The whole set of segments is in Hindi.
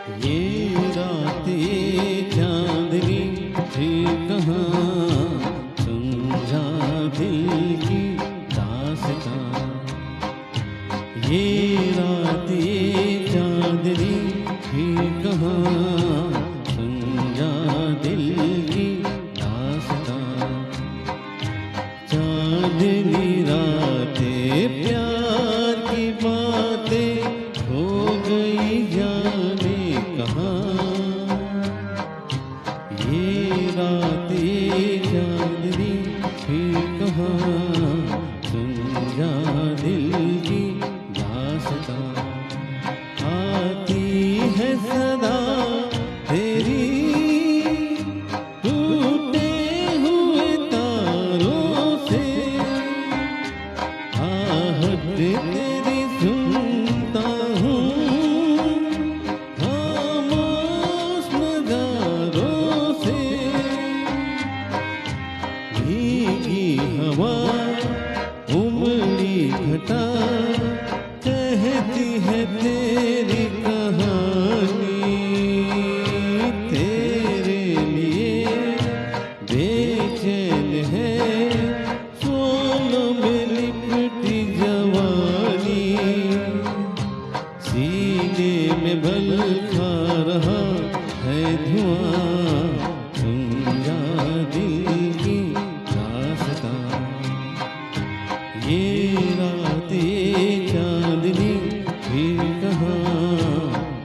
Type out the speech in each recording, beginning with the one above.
ये रातें चांदनी थी कहाँ, समझा दिल की दास्तां। ये रातें चांदनी थी कहाँ, समझा दिल की दास्तां। चांदनी रातें प्यार की बातें हो गई जाने कहाँ। ये रातें चांदनी थी कहाँ, समझा दिल की दास्तां। आती है सदा तेरी टूटे हुए तारों से, आहट तेरी सुनता हूँ खामोश नजारों से। भीगी हवा उमड़ी घटा कहती है तेरी कहानी। तेरे लिए बेचैन है सोनों में लिपटी जवानी। सीने में बल खा रहा है धुआं, समझा दिल की दास्तां। ये रातें चांदनी फिर कहाँ,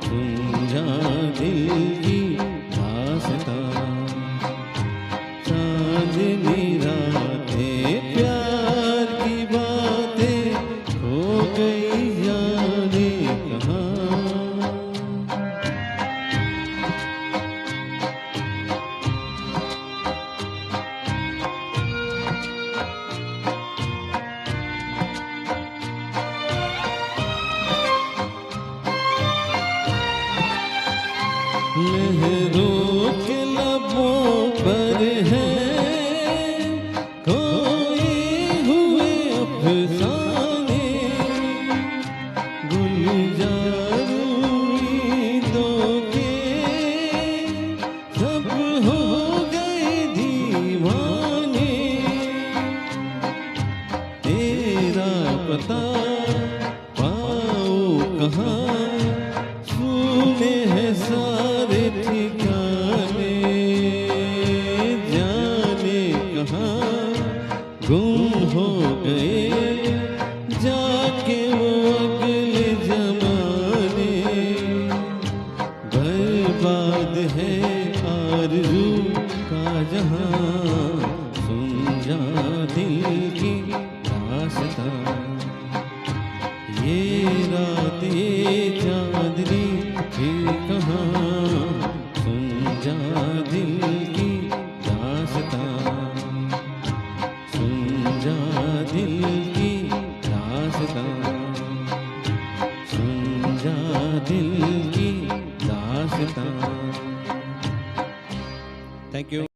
समझा दिल की दास्तां। चांदनी रातें प्यार की बातें हो गई जाने कहाँ। लहरों के लबों पर है खोए हुए अफसाने। गुलजारू उम्मीदों के सब हो गए दीवाने। तेरा पता पाओ कहाँ, सुने हैं सारे ठिकाने। जाने कहाँ गुम हो गए जाके वो अगले जमाने। बर्बाद है आरज़ू का जहाँ, समझा दिल की दास्तां। ये रातें चांदनी फिर कहाँ, समझा दिल की दास्तां। समझा दिल की दास्तां, समझा दिल की दास्तां। Thank you.